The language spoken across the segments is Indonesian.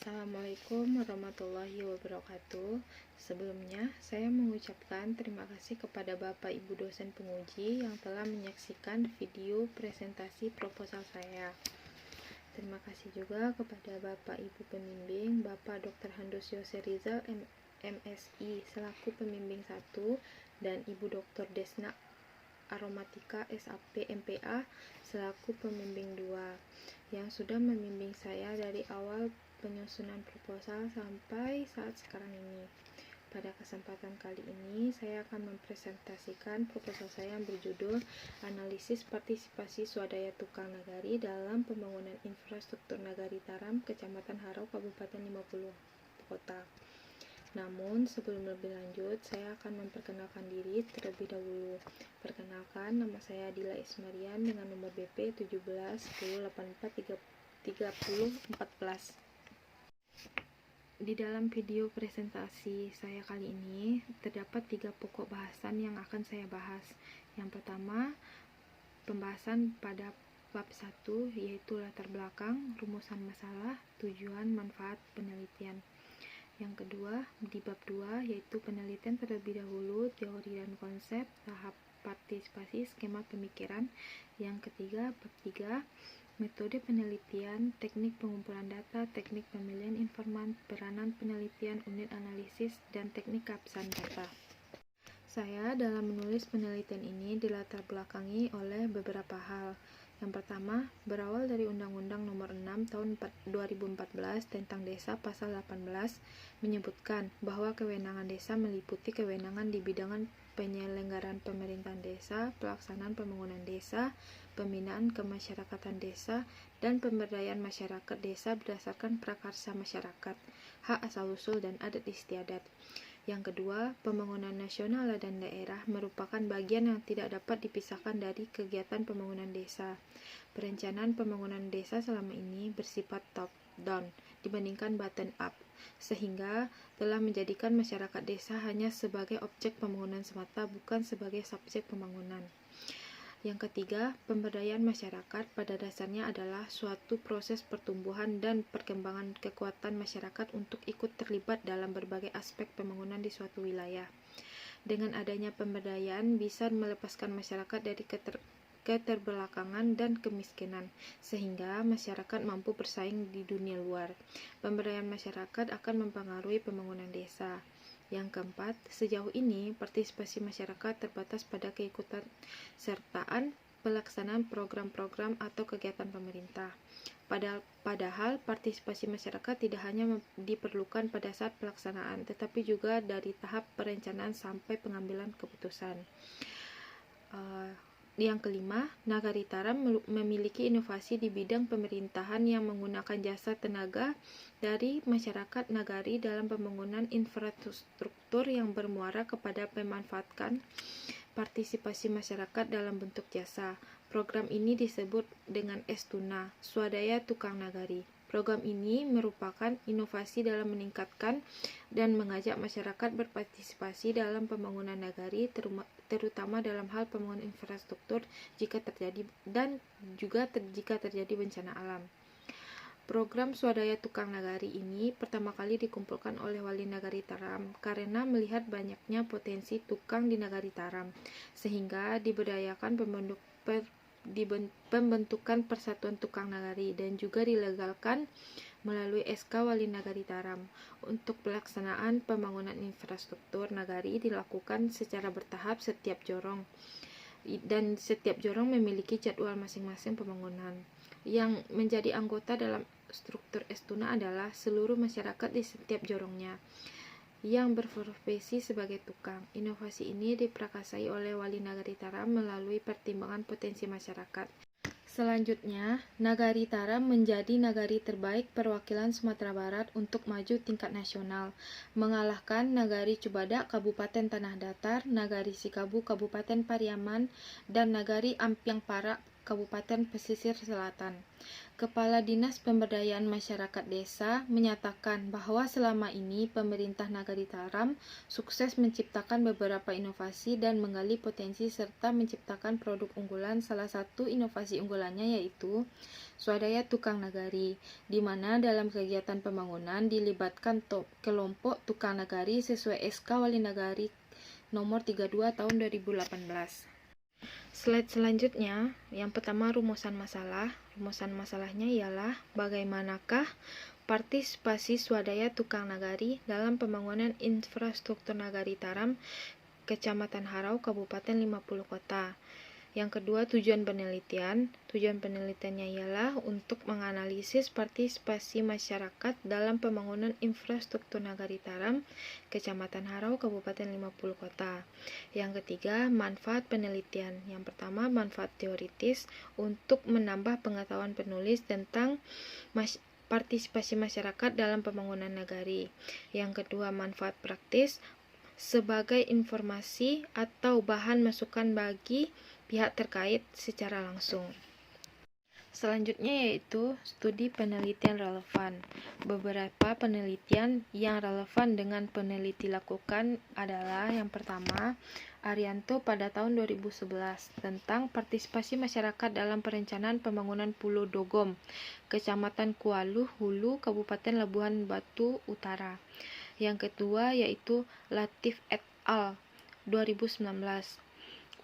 Assalamualaikum warahmatullahi wabarakatuh. Sebelumnya, saya mengucapkan terima kasih kepada Bapak Ibu dosen penguji yang telah menyaksikan video presentasi proposal saya. Terima kasih juga kepada Bapak Ibu pembimbing, Bapak Dr. Handus Yose Rizal, MSI selaku pembimbing 1 dan Ibu Dr. Desna Aromatika SAP MPA selaku pembimbing 2 yang sudah membimbing saya dari awal penyusunan proposal sampai saat sekarang ini. Pada kesempatan kali ini, saya akan mempresentasikan proposal saya yang berjudul Analisis Partisipasi Swadaya Tukang Nagari dalam Pembangunan Infrastruktur Nagari Taram, Kecamatan Harau, Kabupaten 50 Kota. Namun, sebelum lebih lanjut, saya akan memperkenalkan diri terlebih dahulu. Perkenalkan, nama saya Dila Ismarian dengan nomor BP 17 10 84 30 14. Di dalam video presentasi saya kali ini, terdapat 3 pokok bahasan yang akan saya bahas. Yang pertama, pembahasan pada bab 1, yaitu latar belakang, rumusan masalah, tujuan, manfaat penelitian. Yang kedua, di bab 2, yaitu penelitian terlebih dahulu, teori dan konsep, tahap partisipasi, skema pemikiran. Yang ketiga, bab 3, metode penelitian, teknik pengumpulan data, teknik pemilihan informan, peranan penelitian, unit analisis, dan teknik keabsahan data. Saya dalam menulis penelitian ini dilatar belakangi oleh beberapa hal. Yang pertama, berawal dari Undang-Undang Nomor 6 Tahun 2014 tentang Desa Pasal 18 menyebutkan bahwa kewenangan desa meliputi kewenangan di bidang penyelenggaraan pemerintahan desa, pelaksanaan pembangunan desa, pembinaan kemasyarakatan desa, dan pemberdayaan masyarakat desa berdasarkan prakarsa masyarakat, hak asal-usul dan adat istiadat. Yang kedua, pembangunan nasional dan daerah merupakan bagian yang tidak dapat dipisahkan dari kegiatan pembangunan desa. Perencanaan pembangunan desa selama ini bersifat top-down dibandingkan bottom-up, sehingga telah menjadikan masyarakat desa hanya sebagai objek pembangunan semata, bukan sebagai subjek pembangunan. Yang ketiga, pemberdayaan masyarakat pada dasarnya adalah suatu proses pertumbuhan dan perkembangan kekuatan masyarakat untuk ikut terlibat dalam berbagai aspek pembangunan di suatu wilayah. Dengan adanya pemberdayaan bisa melepaskan masyarakat dari keterbelakangan dan kemiskinan, sehingga masyarakat mampu bersaing di dunia luar. Pemberdayaan masyarakat akan mempengaruhi pembangunan desa. Yang keempat, sejauh ini partisipasi masyarakat terbatas pada keikutsertaan pelaksanaan program-program atau kegiatan pemerintah. Padahal partisipasi masyarakat tidak hanya diperlukan pada saat pelaksanaan, tetapi juga dari tahap perencanaan sampai pengambilan keputusan. Yang kelima, Nagari Taram memiliki inovasi di bidang pemerintahan yang menggunakan jasa tenaga dari masyarakat nagari dalam pembangunan infrastruktur yang bermuara kepada memanfaatkan partisipasi masyarakat dalam bentuk jasa. Program ini disebut dengan Estuna, Swadaya Tukang Nagari. Program ini merupakan inovasi dalam meningkatkan dan mengajak masyarakat berpartisipasi dalam pembangunan nagari, terutama dalam hal pembangunan infrastruktur jika terjadi bencana alam. Program Swadaya Tukang Nagari ini pertama kali dikumpulkan oleh Wali Nagari Taram karena melihat banyaknya potensi tukang di Nagari Taram, sehingga diberdayakan pembentukan Persatuan Tukang Nagari dan juga dilegalkan melalui SK Wali Nagari Taram. Untuk pelaksanaan pembangunan infrastruktur nagari dilakukan secara bertahap setiap jorong, dan setiap jorong memiliki jadwal masing-masing pembangunan. Yang menjadi anggota dalam struktur Estuna adalah seluruh masyarakat di setiap jorongnya yang berprofesi sebagai tukang. Inovasi ini diprakarsai oleh Wali Nagari Taram melalui pertimbangan potensi masyarakat. Selanjutnya, Nagari Taram menjadi nagari terbaik perwakilan Sumatera Barat untuk maju tingkat nasional, mengalahkan Nagari Cubadak Kabupaten Tanah Datar, Nagari Sikabu Kabupaten Pariaman, dan Nagari Ampiang Para Kabupaten Pesisir Selatan. Kepala Dinas Pemberdayaan Masyarakat Desa menyatakan bahwa selama ini pemerintah Nagari Taram sukses menciptakan beberapa inovasi dan menggali potensi serta menciptakan produk unggulan. Salah satu inovasi unggulannya yaitu Swadaya Tukang Nagari, di mana dalam kegiatan pembangunan dilibatkan kelompok tukang nagari sesuai SK Wali Nagari nomor 32 tahun 2018. Slide selanjutnya, yang pertama rumusan masalah. Rumusan masalahnya ialah bagaimanakah partisipasi swadaya tukang nagari dalam pembangunan infrastruktur Nagari Taram, Kecamatan Harau, Kabupaten 50 Kota. Yang kedua, tujuan penelitian. Tujuan penelitiannya ialah untuk menganalisis partisipasi masyarakat dalam pembangunan infrastruktur Nagari Taram, Kecamatan Harau, Kabupaten 50 Kota. Yang ketiga, manfaat penelitian. Yang pertama, manfaat teoritis untuk menambah pengetahuan penulis tentang partisipasi masyarakat dalam pembangunan nagari. Yang kedua, manfaat praktis sebagai informasi atau bahan masukan bagi pihak terkait secara langsung. Selanjutnya yaitu studi penelitian relevan. Beberapa penelitian yang relevan dengan peneliti lakukan adalah yang pertama, Arianto pada tahun 2011 tentang partisipasi masyarakat dalam perencanaan pembangunan Pulau Dogom, Kecamatan Kualuh Hulu, Kabupaten Labuhan Batu Utara. Yang kedua yaitu Latif et al. 2019.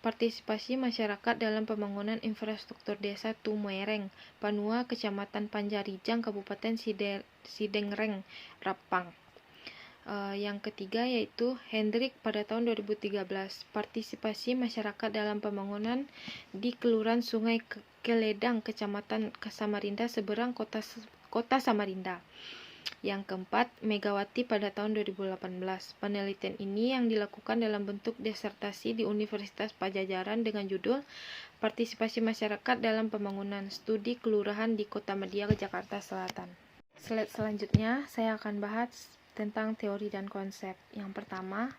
Partisipasi masyarakat dalam pembangunan infrastruktur desa Tumereng, Panua, Kecamatan Panjarijang, Kabupaten Sidengreng, Rapang. Yang ketiga yaitu Hendrik pada tahun 2013, partisipasi masyarakat dalam pembangunan di Kelurahan Sungai Keledang, Kecamatan Samarinda, seberang kota Samarinda. Yang keempat, Megawati pada tahun 2018. Penelitian ini yang dilakukan dalam bentuk disertasi di Universitas Pajajaran dengan judul Partisipasi Masyarakat dalam Pembangunan Studi Kelurahan di Kota Media, Jakarta Selatan. Slide selanjutnya, saya akan bahas tentang teori dan konsep. Yang pertama,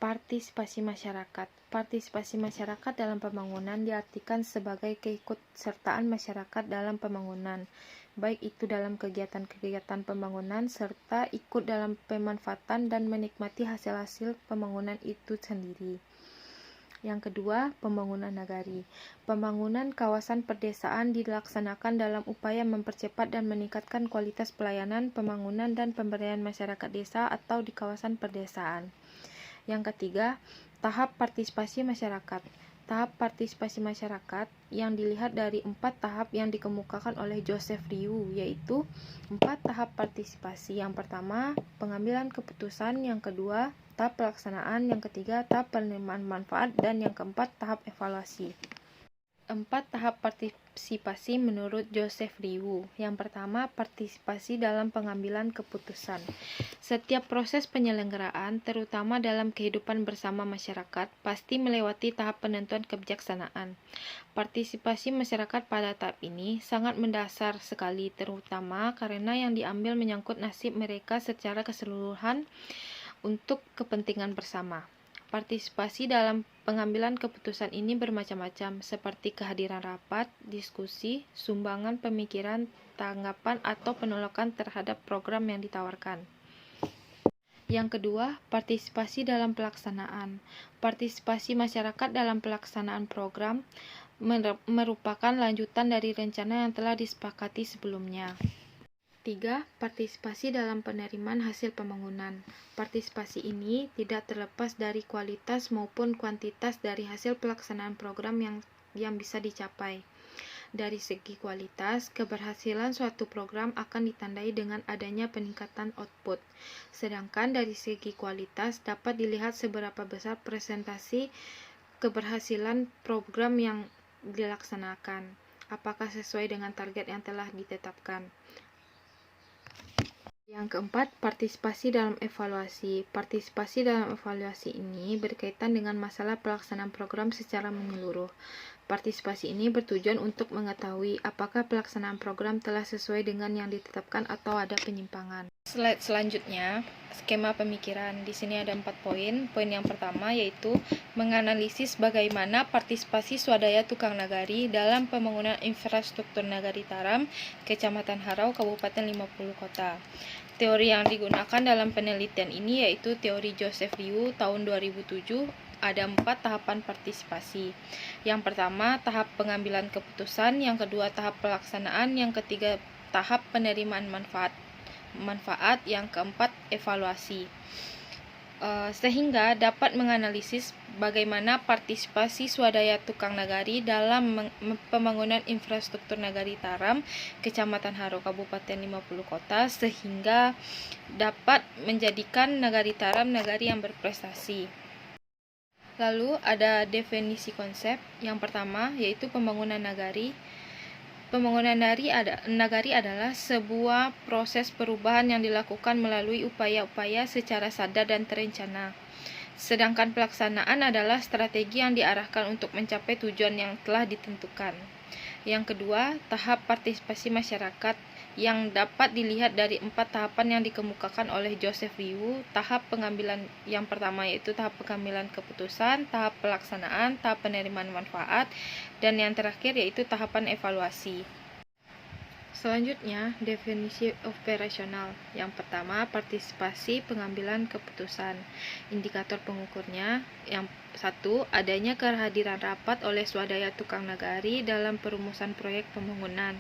partisipasi masyarakat. Partisipasi masyarakat dalam pembangunan diartikan sebagai keikutsertaan masyarakat dalam pembangunan, baik itu dalam kegiatan-kegiatan pembangunan serta ikut dalam pemanfaatan dan menikmati hasil-hasil pembangunan itu sendiri. Yang kedua, pembangunan nagari. Pembangunan kawasan perdesaan dilaksanakan dalam upaya mempercepat dan meningkatkan kualitas pelayanan, pembangunan, dan pemberdayaan masyarakat desa atau di kawasan perdesaan. Yang ketiga, tahap partisipasi masyarakat. Tahap partisipasi masyarakat yang dilihat dari 4 tahap yang dikemukakan oleh Joseph Rieu, yaitu 4 tahap partisipasi. Yang pertama, pengambilan keputusan. Yang kedua, tahap pelaksanaan. Yang ketiga, tahap penerimaan manfaat. Dan yang keempat, tahap evaluasi. 4 tahap partisipasi menurut Joseph Rieu. Yang pertama, partisipasi dalam pengambilan keputusan. Setiap proses penyelenggaraan, terutama dalam kehidupan bersama masyarakat, pasti melewati tahap penentuan kebijaksanaan. Partisipasi masyarakat pada tahap ini sangat mendasar sekali, terutama karena yang diambil menyangkut nasib mereka secara keseluruhan untuk kepentingan bersama. Partisipasi dalam pengambilan keputusan ini bermacam-macam, seperti kehadiran rapat, diskusi, sumbangan pemikiran, tanggapan, atau penolakan terhadap program yang ditawarkan. Yang kedua, partisipasi dalam pelaksanaan. Partisipasi masyarakat dalam pelaksanaan program merupakan lanjutan dari rencana yang telah disepakati sebelumnya. 3. Partisipasi dalam penerimaan hasil pembangunan. Partisipasi ini tidak terlepas dari kualitas maupun kuantitas dari hasil pelaksanaan program yang bisa dicapai. Dari segi kualitas, keberhasilan suatu program akan ditandai dengan adanya peningkatan output. Sedangkan dari segi kualitas dapat dilihat seberapa besar presentasi keberhasilan program yang dilaksanakan. Apakah sesuai dengan target yang telah ditetapkan. Yang keempat, partisipasi dalam evaluasi. Partisipasi dalam evaluasi ini berkaitan dengan masalah pelaksanaan program secara menyeluruh. Partisipasi ini bertujuan untuk mengetahui apakah pelaksanaan program telah sesuai dengan yang ditetapkan atau ada penyimpangan. Slide selanjutnya, skema pemikiran. Di sini ada 4 poin. Poin yang pertama yaitu menganalisis bagaimana partisipasi swadaya tukang nagari dalam pembangunan infrastruktur Nagari Taram, Kecamatan Harau, Kabupaten 50 Kota. Teori yang digunakan dalam penelitian ini yaitu teori Joseph Liu tahun 2007. Ada 4 tahapan partisipasi. Yang pertama, tahap pengambilan keputusan. Yang kedua, tahap pelaksanaan. Yang ketiga, tahap penerimaan manfaat. Yang keempat, evaluasi. Sehingga dapat menganalisis bagaimana partisipasi swadaya tukang nagari dalam pembangunan infrastruktur Nagari Taram, Kecamatan Harau, Kabupaten 50 Kota, sehingga dapat menjadikan Nagari Taram nagari yang berprestasi. Lalu ada definisi konsep. Yang pertama yaitu pembangunan nagari. Pembangunan nagari adalah sebuah proses perubahan yang dilakukan melalui upaya-upaya secara sadar dan terencana. Sedangkan pelaksanaan adalah strategi yang diarahkan untuk mencapai tujuan yang telah ditentukan. Yang kedua, tahap partisipasi masyarakat yang dapat dilihat dari 4 tahapan yang dikemukakan oleh Joseph Liu. Tahap pengambilan yang pertama yaitu tahap pengambilan keputusan, tahap pelaksanaan, tahap penerimaan manfaat, dan yang terakhir yaitu tahapan evaluasi. Selanjutnya, definisi operasional. Yang pertama, partisipasi pengambilan keputusan. Indikator pengukurnya, yang satu, adanya kehadiran rapat oleh swadaya tukang nagari dalam perumusan proyek pembangunan.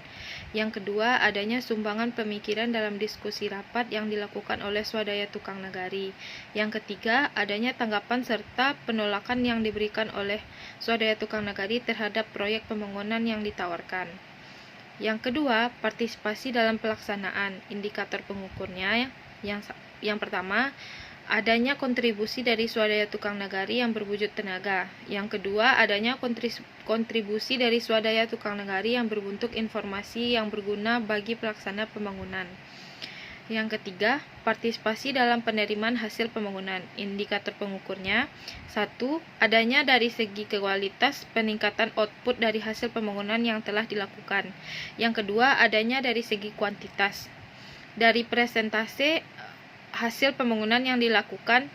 Yang kedua, adanya sumbangan pemikiran dalam diskusi rapat yang dilakukan oleh swadaya tukang nagari. Yang ketiga, adanya tanggapan serta penolakan yang diberikan oleh swadaya tukang nagari terhadap proyek pembangunan yang ditawarkan. Yang kedua, partisipasi dalam pelaksanaan. Indikator pengukurnya yang pertama, adanya kontribusi dari swadaya tukang nagari yang berwujud tenaga. Yang kedua, adanya kontribusi dari swadaya tukang nagari yang berbentuk informasi yang berguna bagi pelaksana pembangunan. Yang ketiga, partisipasi dalam penerimaan hasil pembangunan. Indikator pengukurnya, 1. Adanya dari segi kualitas peningkatan output dari hasil pembangunan yang telah dilakukan. Yang kedua, adanya dari segi kuantitas. Dari presentase hasil pembangunan yang dilakukan.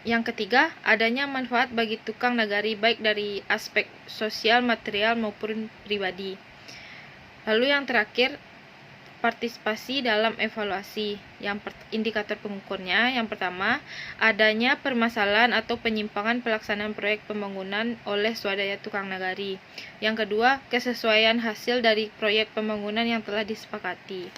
Yang ketiga, adanya manfaat bagi tukang nagari baik dari aspek sosial, material maupun pribadi. Lalu yang terakhir, partisipasi dalam evaluasi. Indikator pengukurnya, yang pertama, adanya permasalahan atau penyimpangan pelaksanaan proyek pembangunan oleh swadaya tukang nagari. Yang kedua, kesesuaian hasil dari proyek pembangunan yang telah disepakati.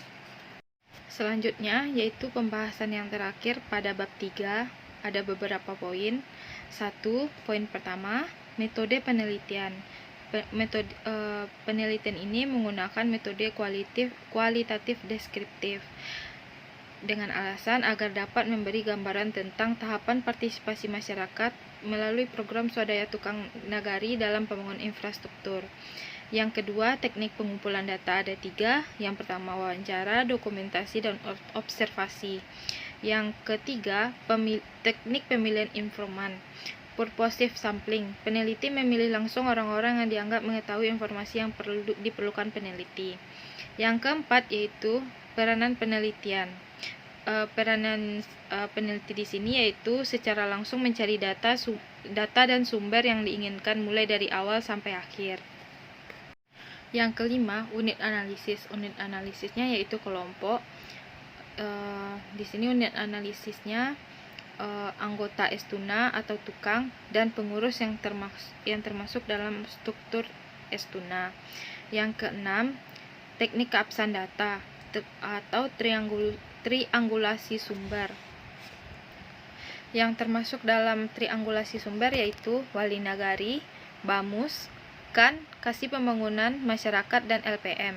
Selanjutnya, yaitu pembahasan yang terakhir pada bab 3, ada beberapa poin. 1. Poin pertama, metode penelitian. Penelitian ini menggunakan metode kualitatif deskriptif dengan alasan agar dapat memberi gambaran tentang tahapan partisipasi masyarakat melalui program swadaya tukang nagari dalam pembangunan infrastruktur. Yang kedua, teknik pengumpulan data ada 3. Yang pertama, wawancara, dokumentasi, dan observasi. Yang ketiga, teknik pemilihan informan. Purposive sampling. Peneliti memilih langsung orang-orang yang dianggap mengetahui informasi yang diperlukan peneliti. Yang keempat yaitu peranan penelitian. Peranan peneliti di sini yaitu secara langsung mencari data dan sumber yang diinginkan mulai dari awal sampai akhir. Yang kelima, unit analisis. Unit analisisnya yaitu kelompok. Di sini unit analisisnya anggota Estuna atau tukang dan pengurus yang termasuk dalam struktur Estuna. Yang keenam, teknik keabsahan data atau triangulasi sumber. Yang termasuk dalam triangulasi sumber yaitu Wali Nagari, Bamus, KAN, Kasih Pembangunan Masyarakat, dan LPM.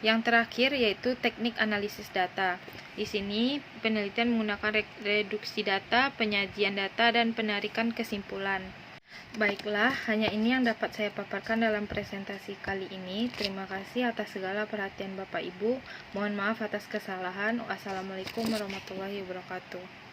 Yang terakhir yaitu teknik analisis data. Di sini penelitian menggunakan reduksi data, penyajian data, dan penarikan kesimpulan. Baiklah, hanya ini yang dapat saya paparkan dalam presentasi kali ini. Terima kasih atas segala perhatian Bapak Ibu. Mohon maaf atas kesalahan. Wassalamualaikum warahmatullahi wabarakatuh.